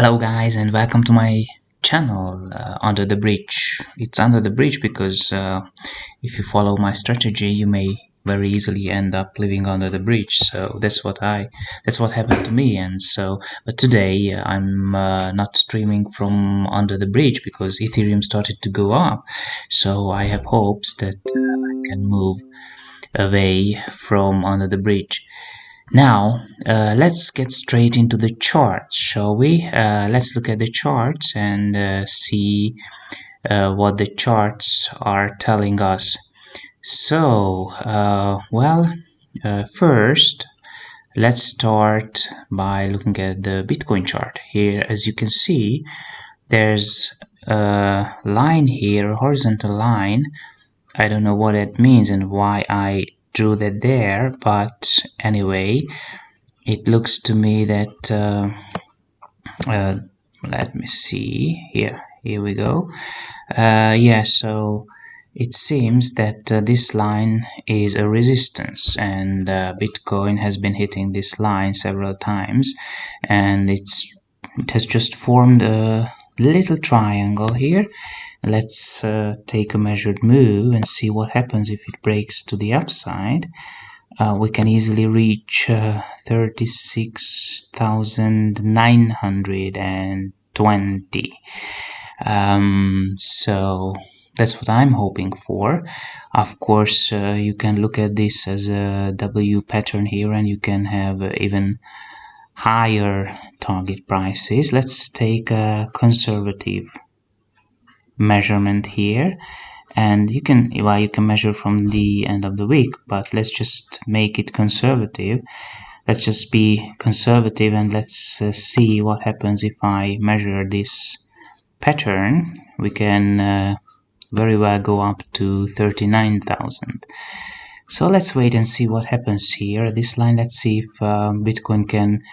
Hello guys, and welcome to my channel, Under the Bridge. It's under the bridge because if you follow my strategy you may very easily end up living under the bridge. So that's what happened to me. And so but today I'm not streaming from under the bridge because Ethereum started to go up, so I have hopes that I can move away from under the bridge. Now, let's get straight into the charts, shall we? Let's look at the charts and see what the charts are telling us. So, first, let's start by looking at the Bitcoin chart. Here, as you can see, there's a line here, a horizontal line. I don't know what it means and why I drew that there, but anyway, it looks to me that let me see here we go. So it seems that this line is a resistance, and Bitcoin has been hitting this line several times, and it has just formed a little triangle here. Let's take a measured move and see what happens if it breaks to the upside. We can easily reach 36,920. So that's what I'm hoping for. Of course, you can look at this as a W pattern here, and you can have even higher target prices. Let's take a conservative measurement here, and you can measure from the end of the week, but let's just make it conservative. Let's just be conservative, and let's see what happens if I measure this pattern. We can very well go up to 39,000. So let's wait and see what happens here. This line, let's see if Bitcoin can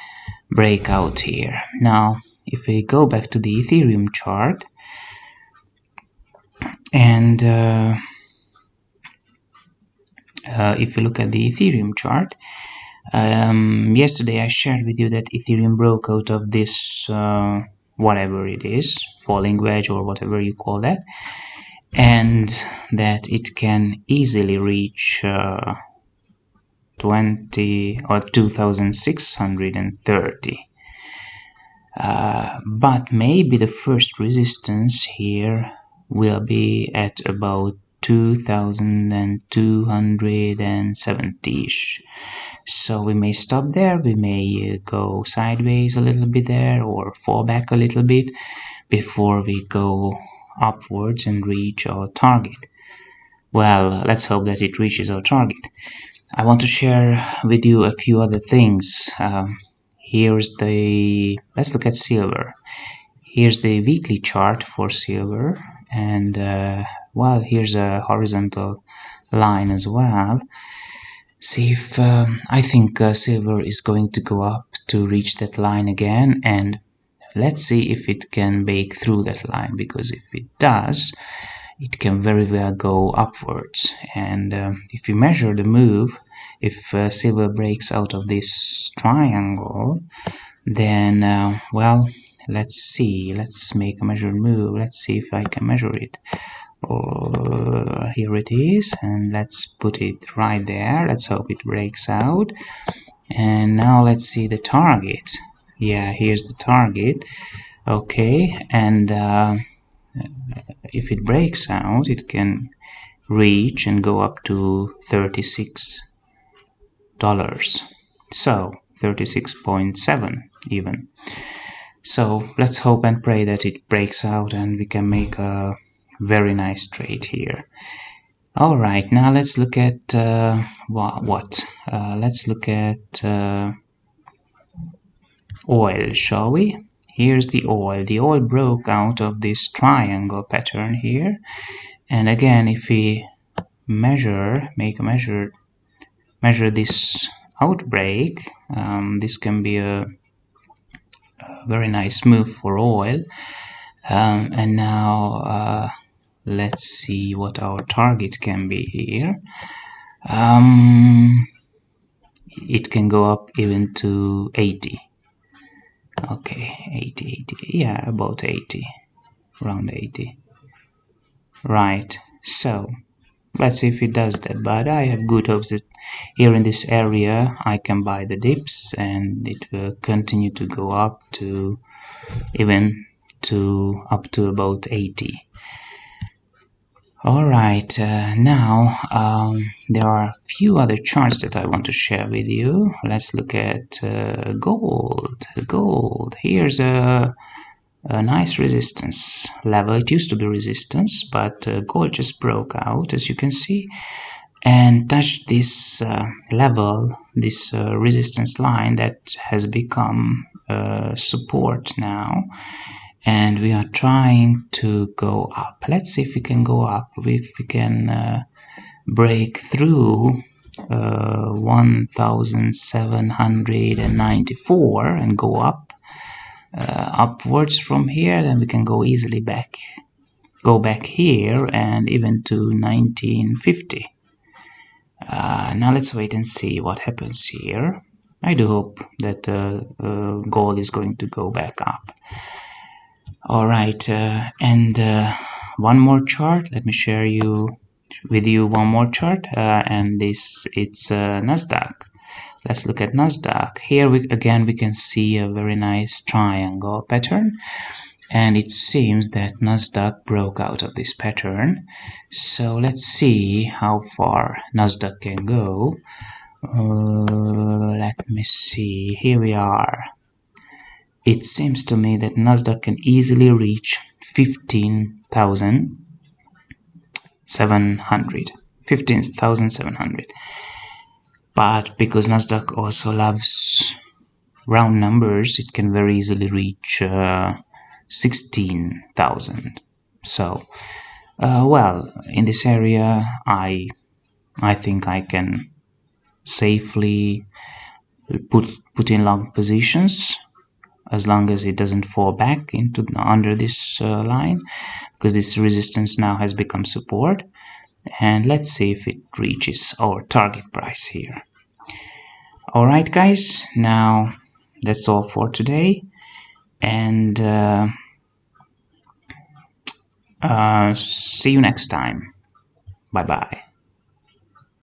break out here. Now, if we go back to the Ethereum chart, and if you look at the Ethereum chart, yesterday I shared with you that Ethereum broke out of this whatever it is, falling wedge or whatever you call that, and that it can easily reach 2,630. But maybe the first resistance here will be at about 2,270-ish. So we may stop there, we may go sideways a little bit there, or fall back a little bit before we go upwards and reach our target. Well, let's hope that it reaches our target. I want to share with you a few other things. Let's look at silver. Here's the weekly chart for silver, and here's a horizontal line as well. See if I think silver is going to go up to reach that line again, and let's see if it can break through that line, because if it does, it can very well go upwards. And if you measure the move, if silver breaks out of this triangle, then let's see. Let's make a measured move. Let's see if I can measure it. Here it is, and let's put it right there. Let's hope it breaks out. And now let's see the target. Yeah, here's the target. Okay, and if it breaks out, it can reach and go up to $36. So 36.7 even. So let's hope and pray that it breaks out and we can make a very nice trade here. All right, now let's look at let's look at oil, shall we? Here's the oil. The oil broke out of this triangle pattern here, and again, if we measure this outbreak, this can be a very nice move for oil. And now let's see what our target can be here. It can go up even to 80. Okay, 80, yeah, about 80, around 80. Right, so let's see if it does that, but I have good hopes that here in this area I can buy the dips and it will continue to go up to even to up to about 80. Alright, now there are a few other charts that I want to share with you. Let's look at gold. Here's a nice resistance level. It used to be resistance, but gold just broke out, as you can see, and touched this level, this resistance line that has become support now, and we are trying to go up. Let's see if we can go up, if we can break through 1794 and go up upwards from here. Then we can go easily back here and even to 1950. Now let's wait and see what happens here. I do hope that gold is going to go back up. Alright, and one more chart. Let me share with you one more chart, and it's Nasdaq. Let's look at Nasdaq. Here again we can see a very nice triangle pattern, and it seems that Nasdaq broke out of this pattern. So let's see how far Nasdaq can go. Let me see. Here we are. It seems to me that Nasdaq can easily reach 15,700. 15,700. But because Nasdaq also loves round numbers, it can very easily reach 16,000. So, well, in this area, I think I can safely put in long positions, as long as it doesn't fall back into under this line, because this resistance now has become support. And let's see if it reaches our target price here. Alright guys, now that's all for today, and see you next time. Bye bye.